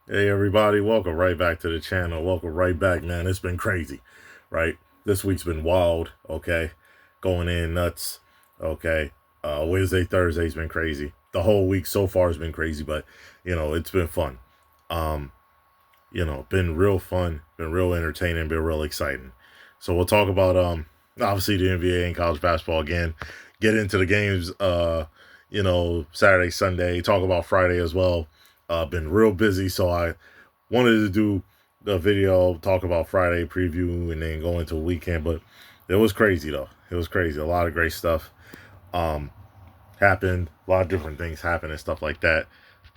Hey everybody, welcome right back to the channel. Welcome right back, man. It's been crazy, right? This week's been wild, okay? Going in nuts, okay? Wednesday, Thursday's been crazy. The whole week so far has been crazy, but it's been fun. Um, been real fun, been real entertaining, been real exciting. So we'll talk about obviously the NBA and college basketball again. Get into the games Saturday, Sunday, talk about Friday as well. Been real busy, so I wanted to do the video, talk about Friday preview, and then go into a weekend. But it was crazy though. It was crazy. A lot of great stuff um, happened. A lot of different things happened and stuff like that.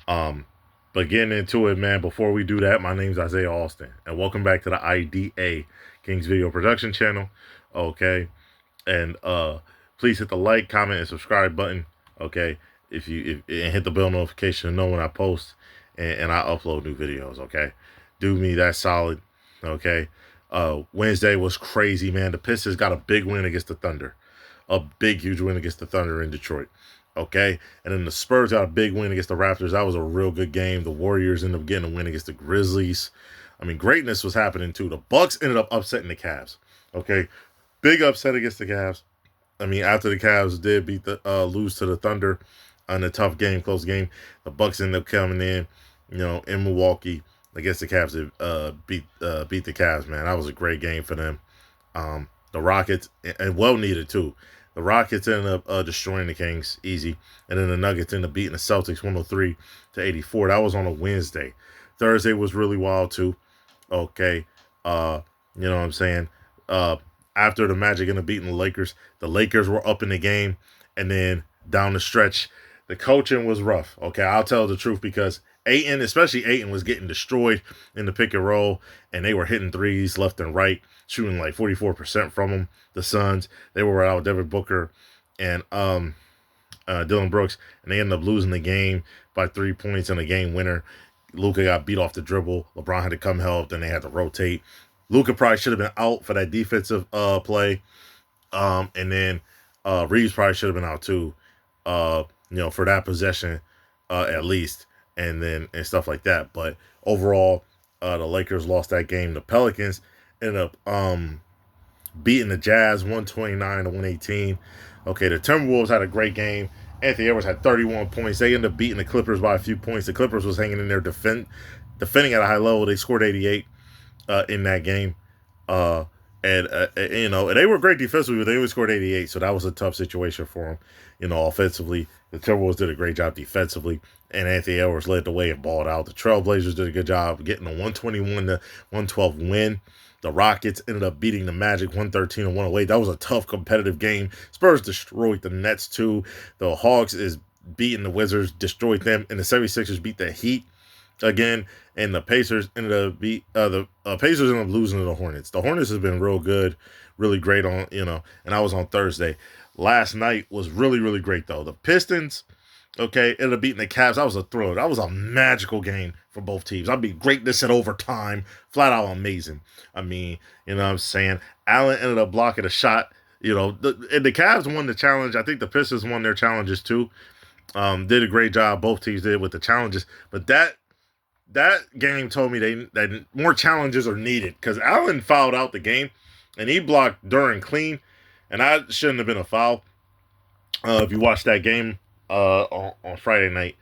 Um, but getting into it, man. Before we do that, my name's Isaiah Austin, and welcome back to the IDA Kings Video Production Channel. Okay, and please hit the like, comment, and subscribe button. Okay, if and hit the bell notification to know when I post and I upload new videos. Okay, do me that solid. Okay, Wednesday was crazy, man. The Pistons got a big win against the Thunder, a big huge win against the Thunder in Detroit. Okay, and then the Spurs got a big win against the Raptors. That was a real good game. The Warriors ended up getting a win against the Grizzlies. I mean, greatness was happening too. The Bucks ended up upsetting the Cavs. Okay, big upset against the Cavs. I mean, after the Cavs did beat the lose to the Thunder on a tough game, close game, the Bucks ended up coming in, in Milwaukee against the Cavs to beat the Cavs. Man, that was a great game for them. The Rockets and well needed too. The Rockets ended up destroying the Kings easy, and then the Nuggets ended up beating the Celtics 103-84. That was on a Wednesday. Thursday was really wild too. Okay, you know what I'm saying. Uh, After the Magic ended up beating the Lakers were up in the game, and then down the stretch, the coaching was rough. Okay, I'll tell the truth because Ayton, especially Ayton, was getting destroyed in the pick and roll, and they were hitting threes left and right, shooting like 44% from them. The Suns, they were without Devin Booker and Dylan Brooks, and they ended up losing the game by 3 points in a game winner. Luka got beat off the dribble. LeBron had to come help. Then they had to rotate. Luka probably should have been out for that defensive play. And then Reeves probably should have been out too. For that possession at least, and stuff like that. But overall, the Lakers lost that game. The Pelicans ended up beating the Jazz 129-118. Okay, the Timberwolves had a great game. Anthony Edwards had 31 points. They ended up beating the Clippers by a few points. The Clippers was hanging in there defending at a high level. They scored 88 in that game. Uh, and they were great defensively, but they only scored 88, so that was a tough situation for them. Offensively, the Timberwolves did a great job defensively, and Anthony Edwards led the way and balled out. The Trailblazers did a good job getting a 121-112 win. The Rockets ended up beating the Magic 113-108. That was a tough competitive game. Spurs destroyed the Nets too. The Hawks is beating the Wizards, destroyed them, and the 76ers beat the Heat again, and the Pacers ended up the Pacers ended up losing to the Hornets. The Hornets has been real good, really great and I was on Thursday. Last night was really, really great though. The Pistons, okay, ended up beating the Cavs. That was a thriller. That was a magical game for both teams. I mean, greatness at overtime, flat out amazing. I mean, you know what I'm saying? Allen ended up blocking a shot. And the Cavs won the challenge. I think the Pistons won their challenges too. Did a great job. Both teams did with the challenges, but that game told me that more challenges are needed because Allen fouled out the game and he blocked Duran clean, and that shouldn't have been a foul. If you watch that game on Friday night,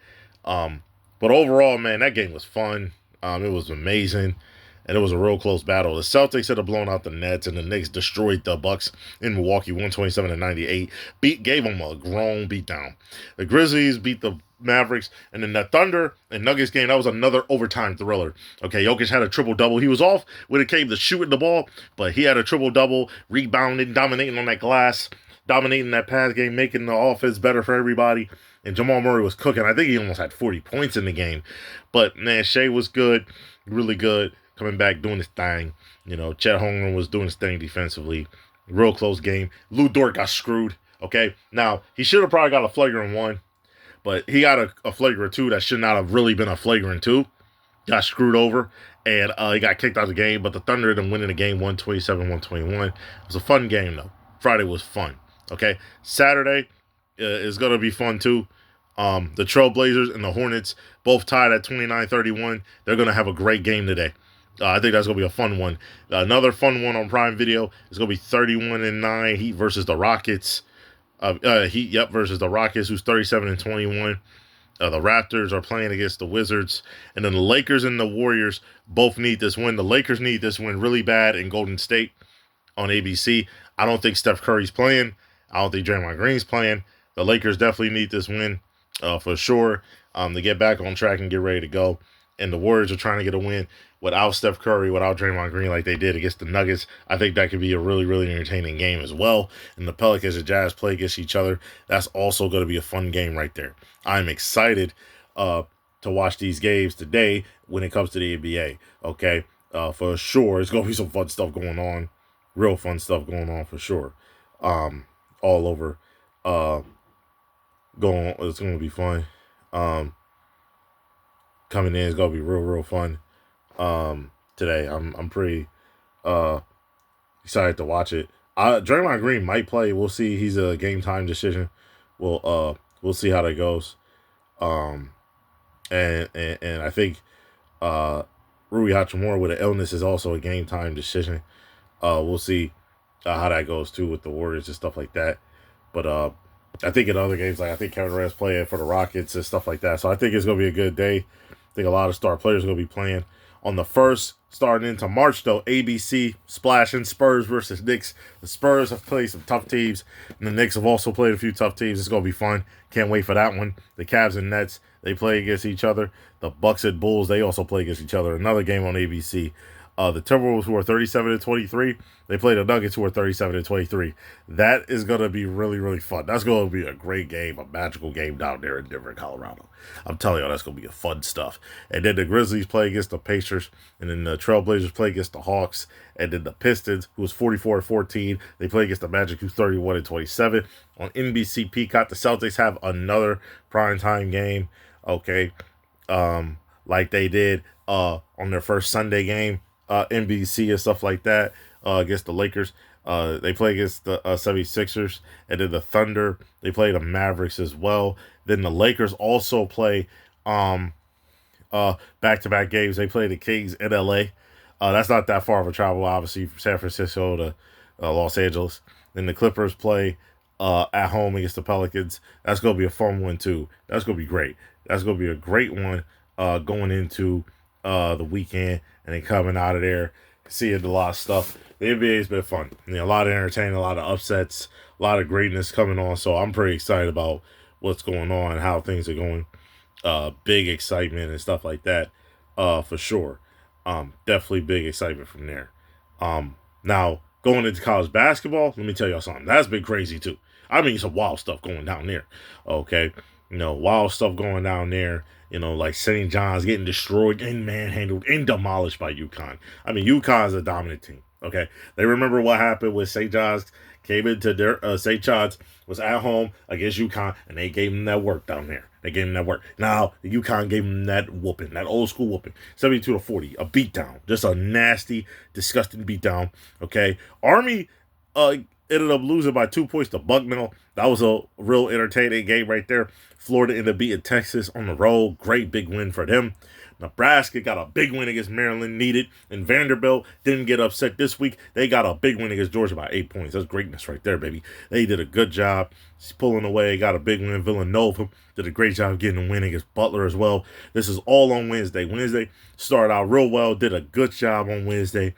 but overall, man, that game was fun. It was amazing, and it was a real close battle. The Celtics had blown out the Nets, and the Knicks destroyed the Bucks in Milwaukee, 127-98. Gave them a grown beatdown. The Grizzlies beat the Mavericks, and then the Thunder and Nuggets game, that was another overtime thriller. Okay, Jokic had a triple double. He was off when it came to shooting the ball, but he had a triple double, rebounding, dominating on that glass, dominating that pass game, making the offense better for everybody. And Jamal Murray was cooking. I think he almost had 40 points in the game. But man, Shea was good, really good, coming back doing his thing. Chet Holmgren was doing his thing defensively. Real close game. Lou Dort got screwed. Okay, now he should have probably got a flagrant one, but he got a flagrant two that should not have really been a flagrant two. Got screwed over, and he got kicked out of the game. But the Thunder ended up winning the game 127-121. It was a fun game though. Friday was fun. Okay, Saturday is gonna be fun too. The Trailblazers and the Hornets both tied at 29-31. They're going to have a great game today. I think that's going to be a fun one. Another fun one on Prime Video is going to be 31-9 Heat versus the Rockets. Heat, versus the Rockets, who's 37-21. The Raptors are playing against the Wizards. And then the Lakers and the Warriors both need this win. The Lakers need this win really bad in Golden State on ABC. I don't think Steph Curry's playing. I don't think Draymond Green's playing. The Lakers definitely need this win for sure to get back on track and get ready to go. And the Warriors are trying to get a win without Steph Curry, without Draymond Green like they did against the Nuggets. I think that could be a really, really entertaining game as well. And the Pelicans and Jazz play against each other. That's also going to be a fun game right there. I'm excited to watch these games today when it comes to the NBA. Okay, for sure. It's going to be some fun stuff going on. Real fun stuff going on for sure. All over. It's going to be fun. Coming in is going to be real fun. Today. I'm pretty excited to watch it. Draymond Green might play. We'll see. He's a game time decision. We'll see how that goes. And I think Rui Hachimura with an illness is also a game time decision. We'll see how that goes too with the Warriors and stuff like that. But I think in other games, like I think Kevin Durant's playing for the Rockets and stuff like that. So I think it's gonna be a good day. I think a lot of star players are gonna be playing. On the first, starting into March, though, ABC splashing Spurs versus Knicks. The Spurs have played some tough teams, and the Knicks have also played a few tough teams. It's going to be fun. Can't wait for that one. The Cavs and Nets, they play against each other. The Bucks and Bulls, they also play against each other. Another game on ABC. The Timberwolves, who are 37-23, they play the Nuggets, who are 37-23. That is going to be really, really fun. That's going to be a great game, a magical game down there in Denver, Colorado. I'm telling you, that's going to be a fun stuff. And then the Grizzlies play against the Pacers, and then the Trailblazers play against the Hawks, and then the Pistons, who was 44-14, they play against the Magic, who's 31-27. On NBC Peacock, the Celtics have another primetime game, okay, like they did on their first Sunday game. NBC and stuff like that against the Lakers. They play against the 76ers, and then the Thunder, they play the Mavericks as well. Then the Lakers also play back-to-back games. They play the Kings in LA. That's not that far of a travel, obviously, from San Francisco to Los Angeles. Then the Clippers play at home against the Pelicans. That's going to be a fun one, too. That's going to be great. That's going to be a great one going into the weekend, and then coming out of there, seeing a lot of stuff. The NBA's been fun. A lot of entertaining, a lot of upsets, a lot of greatness coming on. So I'm pretty excited about what's going on, how things are going. Big excitement and stuff like that, for sure. Definitely big excitement from there. Now, going into college basketball, let me tell y'all something. That's been crazy, too. I mean, some wild stuff going down there, okay? Wild stuff going down there. Like St. John's getting destroyed and manhandled and demolished by UConn. I mean, UConn's a dominant team, okay? They remember what happened with St. John's came into their, St. John's was at home against UConn, and they gave them that work down there. They gave them that work. Now, the UConn gave them that whooping, that old school whooping, 72-40, a beatdown. Just a nasty, disgusting beatdown, okay? Army ended up losing by 2 points to Bucknell. That was a real entertaining game right there. Florida ended up beating Texas on the road. Great big win for them. Nebraska got a big win against Maryland, needed. And Vanderbilt didn't get upset this week. They got a big win against Georgia by 8 points. That's greatness right there, baby. They did a good job pulling away. Got a big win. Villanova did a great job getting a win against Butler as well. This is all on Wednesday. Wednesday started out real well. Did a good job on Wednesday.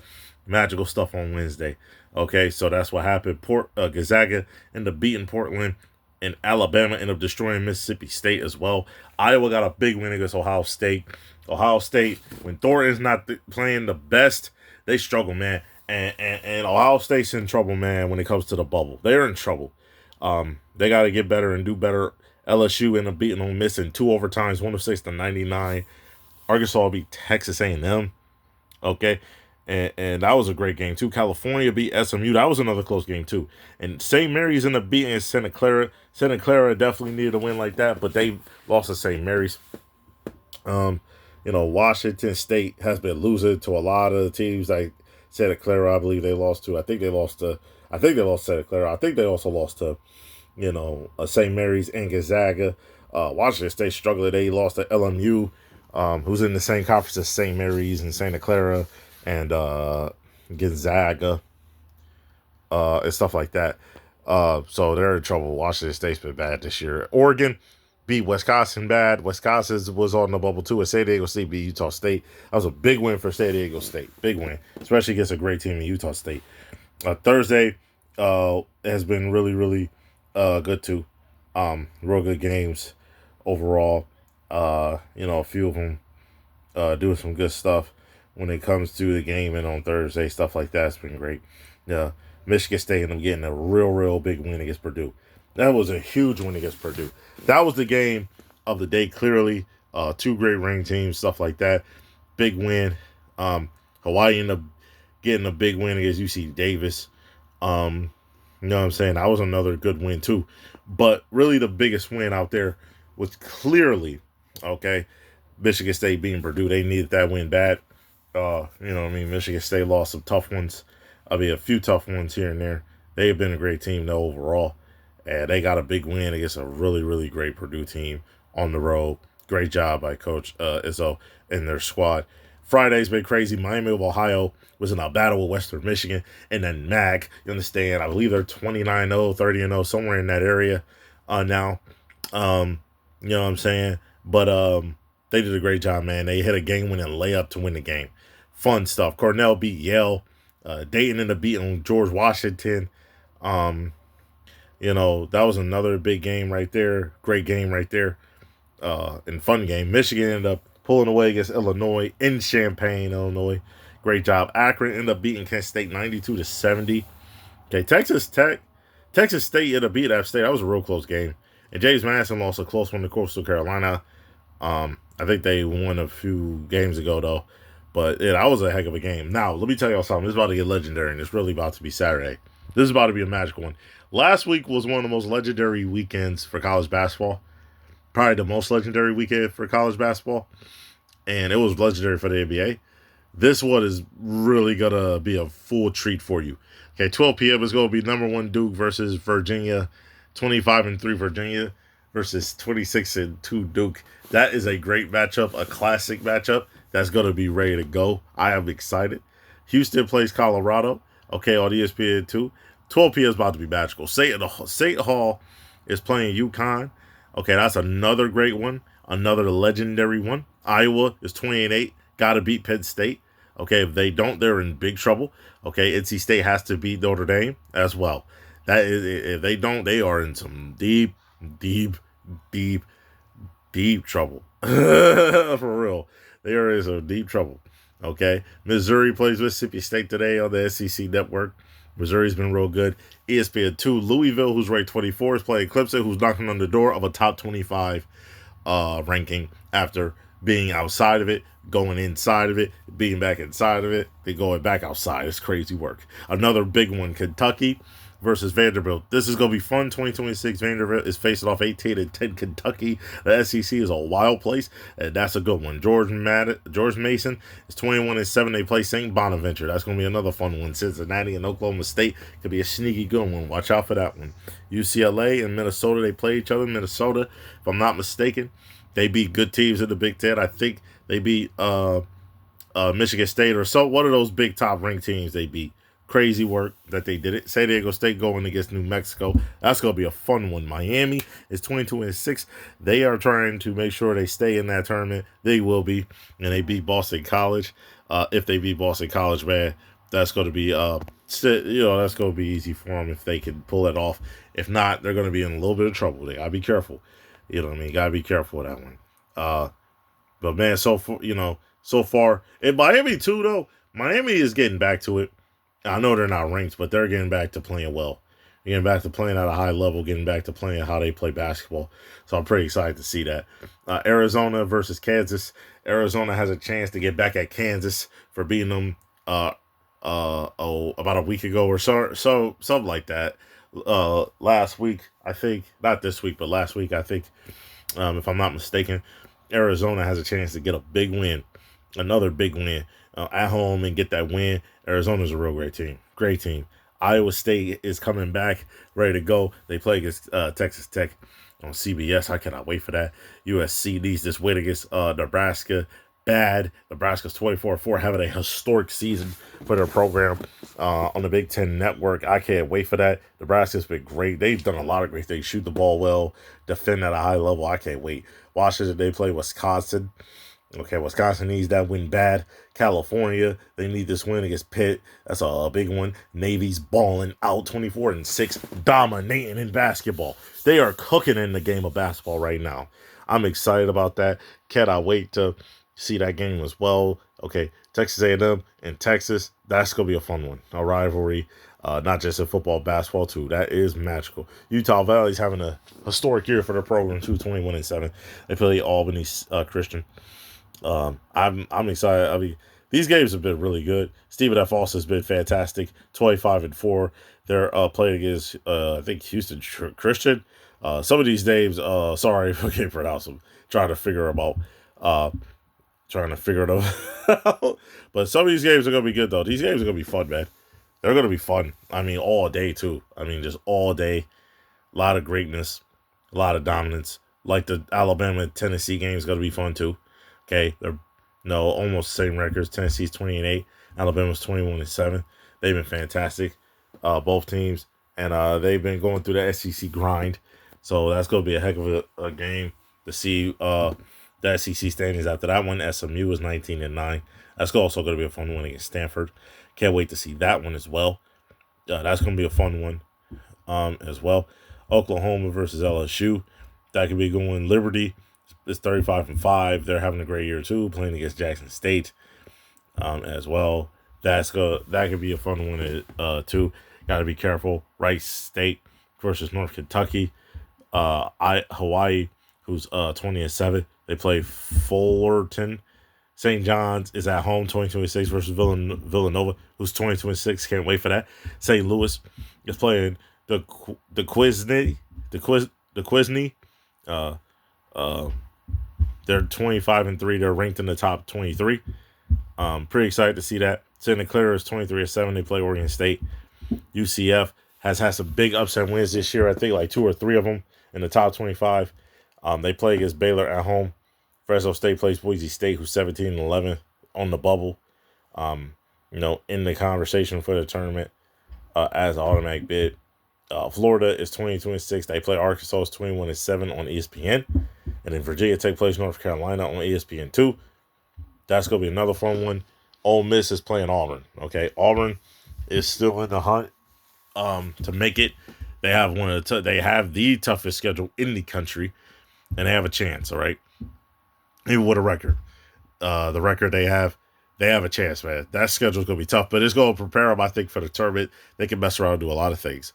Magical stuff on Wednesday. Okay, so that's what happened. Gonzaga ended up beating Portland, and Alabama ended up destroying Mississippi State as well. Iowa got a big win against Ohio State. Ohio State, when Thornton's not playing the best, they struggle, man. And Ohio State's in trouble, man, when it comes to the bubble. They're in trouble. They got to get better and do better. LSU ended up beating Ole Miss in 2 overtimes, 106-99. Arkansas beat Texas A&M. Okay. And that was a great game, too. California beat SMU. That was another close game, too. And St. Mary's ended up beating Santa Clara. Santa Clara definitely needed a win like that, but they lost to St. Mary's. Washington State has been losing to a lot of the teams like Santa Clara, I believe they lost to. I think they lost Santa Clara. I think they also lost to, St. Mary's and Gonzaga. Washington State struggled. They lost to LMU, who's in the same conference as St. Mary's and Santa Clara and Gonzaga, and stuff like that. So they're in trouble. Washington State's been bad this year. Oregon beat Wisconsin bad. Wisconsin was on the bubble too. And San Diego State beat Utah State. That was a big win for San Diego State. Big win, especially against a great team in Utah State. Thursday has been really, really good too. Real good games overall. A few of them doing some good stuff when it comes to the game and on Thursday, stuff like that's been great. Yeah, Michigan State and them getting a real big win against Purdue. That was a huge win against Purdue. That was the game of the day, clearly. Two great ranked teams, stuff like that. Big win. Hawaii ended up getting a big win against UC Davis. You know what I'm saying? That was another good win too. But really the biggest win out there was clearly, Michigan State beating Purdue. They needed that win bad. Michigan State lost some tough ones. A few tough ones here and there. They have been a great team though overall. And they got a big win against a really great Purdue team on the road. Great job by Coach Izzo and their squad. Friday's been crazy. Miami of Ohio was in a battle with Western Michigan. And then MAC, you understand, I believe they're 29-0, 30-0, somewhere in that area now. You know what I'm saying? But they did a great job, man. They hit a game-winning layup to win the game. Fun stuff. Cornell beat Yale. Dayton ended up beating George Washington. That was another big game right there. Great game right there. And fun game. Michigan ended up pulling away against Illinois in Champaign, Illinois. Great job. Akron ended up beating Kent State 92-70. Okay, Texas State ended up beating App State. That was a real close game. And James Madison lost a close one to Coastal Carolina. I think they won a few games ago, though. But yeah, that was a heck of a game. Now, let me tell y'all something. This is about to get legendary, and it's really about to be Saturday. This is about to be a magical one. Last week was one of the most legendary weekends for college basketball. Probably the most legendary weekend for college basketball. And it was legendary for the NBA. This one is really going to be a full treat for you. Okay, 12 p.m. is going to be number 1 Duke versus Virginia. 25-3 Virginia versus 26-2 Duke. That is a great matchup, a classic matchup that's going to be ready to go. I am excited. Houston plays Colorado, on ESPN2. 12 p.m. is about to be magical. State Hall is playing UConn. Okay, that's another great one, another legendary one. Iowa is 28. Got to beat Penn State. Okay, if they don't, they're in big trouble. Okay, NC State has to beat Notre Dame as well. If they don't, they are in some deep trouble. For real. They are in some deep trouble. Okay, Missouri plays Mississippi State today on the SEC Network. Missouri's been real good. ESPN2, Louisville, who's ranked 24, is playing Clemson, who's knocking on the door of a top 25 ranking after being outside of it, going inside of it, being back inside of it, then going back outside. It's crazy work. Another big one, Kentucky versus Vanderbilt. This is going to be fun. 2026 Vanderbilt is facing off 18-10 Kentucky. The SEC is a wild place, and that's a good one. George Mason is 21-7. They play St. Bonaventure. That's going to be another fun one. Cincinnati and Oklahoma State could be a sneaky good one. Watch out for that one. UCLA and Minnesota, they play each other. Minnesota, if I'm not mistaken, they beat good teams in the Big Ten. I think they beat Michigan State or so. One of those big top ranked teams they beat. Crazy work that they did it. San Diego State going against New Mexico. That's going to be a fun one. Miami is 22-6. They are trying to make sure they stay in that tournament. They will be. And they beat Boston College. If they beat Boston College, man, that's going to be that's going to be easy for them if they can pull it off. If not, they're going to be in a little bit of trouble. They got to be careful. You know what I mean? Got to be careful with that one. But man, so far in Miami too, though, Miami is getting back to it. I know they're not ranked, but they're getting back to playing well. They're getting back to playing at a high level, getting back to playing how they play basketball. So I'm pretty excited to see that. Arizona versus Kansas. Arizona has a chance to get back at Kansas for beating them about a week ago or so something like that. Last week, I think, not this week, but last week, I think, if I'm not mistaken, Arizona has a chance to get a big win, another big win at home and get that win. Arizona's a real great team. Iowa State is coming back, ready to go. They play against Texas Tech on CBS. I cannot wait for that. USC needs this win against Nebraska. Bad. Nebraska's 24-4, having a historic season for their program on the Big Ten Network. I can't wait for that. Nebraska's been great. They've done a lot of great things. Shoot the ball well, defend at a high level. I can't wait. Washington, they play Wisconsin. Okay, Wisconsin needs that win bad. California, they need this win against Pitt. That's a big one. Navy's balling out 24-6, dominating in basketball. They are cooking in the game of basketball right now. I'm excited about that. Cannot wait to see that game as well. Okay, Texas A&M and Texas, that's going to be a fun one. A rivalry, not just in football, basketball too. That is magical. Utah Valley's having a historic year for their program, 21-7. They play Albany Christian. I'm excited. I mean, these games have been really good. Stephen F. Austin has been fantastic. 25-4. They're playing against I think Houston Christian. Some of these names, sorry if I can't pronounce them. Trying to figure them out. But some of these games are gonna be good though. These games are gonna be fun, man. They're gonna be fun. I mean, all day too. I mean, just all day. A lot of greatness, a lot of dominance. Like the Alabama Tennessee game is gonna be fun too. Okay, they're almost the same records. Tennessee's 20-8, Alabama's 21-7. They've been fantastic, both teams, and they've been going through the SEC grind. So that's going to be a heck of a game to see the SEC standings after that one. SMU is 19-9. That's also going to be a fun one against Stanford. Can't wait to see that one as well. That's going to be a fun one as well. Oklahoma versus LSU. That could be going. Liberty is 35-5. They're having a great year too, playing against Jackson State as well. That could be a fun one too. Got to be careful. Rice State versus North Kentucky. Hawaii, who's 20-7. They play Fullerton. St. John's is at home, 20-26 versus Villanova, who's 20-26. Can't wait for that. St. Louis is playing the Quizny. They're 25-3. They're ranked in the top 23. Pretty excited to see that. Santa Clara is 23-7. They play Oregon State. UCF has had some big upset wins this year. I think like 2 or 3 of them in the top 25. They play against Baylor at home. Fresno State plays Boise State, who's 17-11 on the bubble. In the conversation for the tournament as an automatic bid. Florida is 20-26. They play Arkansas is 21-7 on ESPN. And then Virginia Tech plays North Carolina on ESPN2. That's going to be another fun one. Ole Miss is playing Auburn. Okay, Auburn is still in the hunt to make it. They have they have the toughest schedule in the country, and they have a chance. All right, even with a record, the record they have a chance, man. That schedule's going to be tough, but it's going to prepare them, I think, for the tournament. They can mess around and do a lot of things.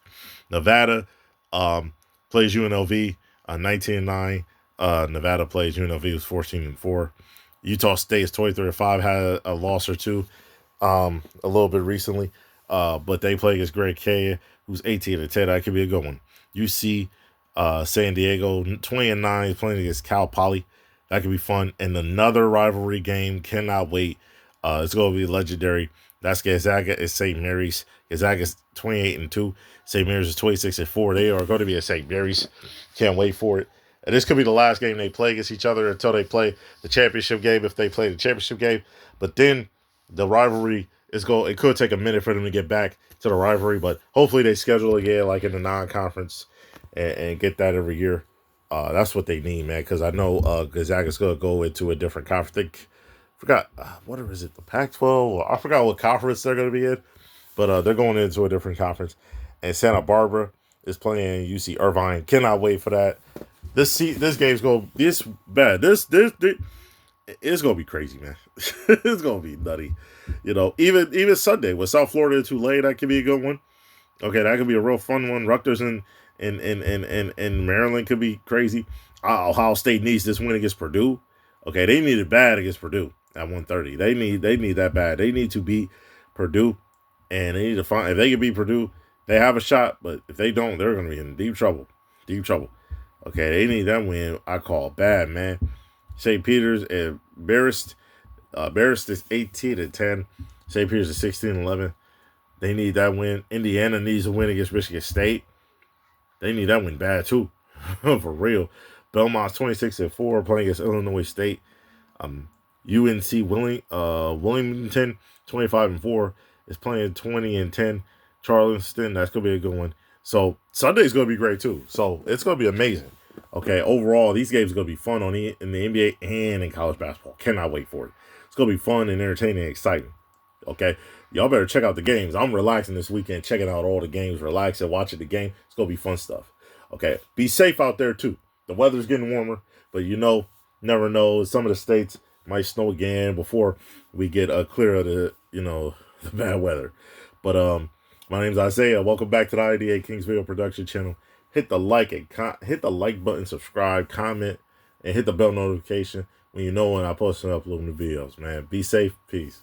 Nevada plays UNLV 19-9. Nevada plays UNLV, who's 14-4. Utah State is 23-5, had a loss or two a little bit recently. But they play against Greg K, who's 18-10. That could be a good one. UC San Diego 20-9 is playing against Cal Poly. That could be fun. And another rivalry game. Cannot wait. It's going to be legendary. That's Gonzaga at St. Mary's. Gonzaga is 28-2. St. Mary's is 26-4. They are going to be at St. Mary's. Can't wait for it. And this could be the last game they play against each other until they play the championship game, if they play the championship game. But then the rivalry it could take a minute for them to get back to the rivalry, but hopefully they schedule again like in the non-conference and get that every year. That's what they need, man, because I know Gonzaga's going to go into a different conference. What is it, the Pac-12? I forgot what conference they're going to be in, but they're going into a different conference. And Santa Barbara is playing UC Irvine. Cannot wait for that. This game's going to be bad. It's going to be crazy, man. It's going to be nutty. Even Sunday with South Florida and Tulane, that could be a good one. Okay, that could be a real fun one. Rutgers and Maryland could be crazy. Ohio State needs this win against Purdue. Okay, they need it bad against Purdue at 1:30. They need that bad. They need to beat Purdue, and they need to find, if they can beat Purdue, they have a shot. But if they don't, they're going to be in deep trouble. Deep trouble. Okay, they need that win. I call bad, man. St. Peter's and Marist. Marist is 18-10. St. Peter's is 16-11. They need that win. Indiana needs a win against Michigan State. They need that win bad too. For real. Belmont's 26-4 playing against Illinois State. UNC Wilmington 25-4 is playing 20-10. Charleston, that's gonna be a good one. So Sunday's gonna be great too. So it's gonna be amazing. Okay, overall, these games are gonna be fun in the NBA and in college basketball. Cannot wait for it. It's gonna be fun and entertaining and exciting. Okay, y'all better check out the games. I'm relaxing this weekend, checking out all the games, relaxing, watching the game. It's gonna be fun stuff. Okay, be safe out there too. The weather's getting warmer, but never know. Some of the states might snow again before we get clear of the the bad weather. But my name's Isaiah. Welcome back to the IDA Kings Video Production channel. Hit the like button, subscribe, comment, and hit the bell notification when you know when I post and upload new videos. Man, be safe. Peace.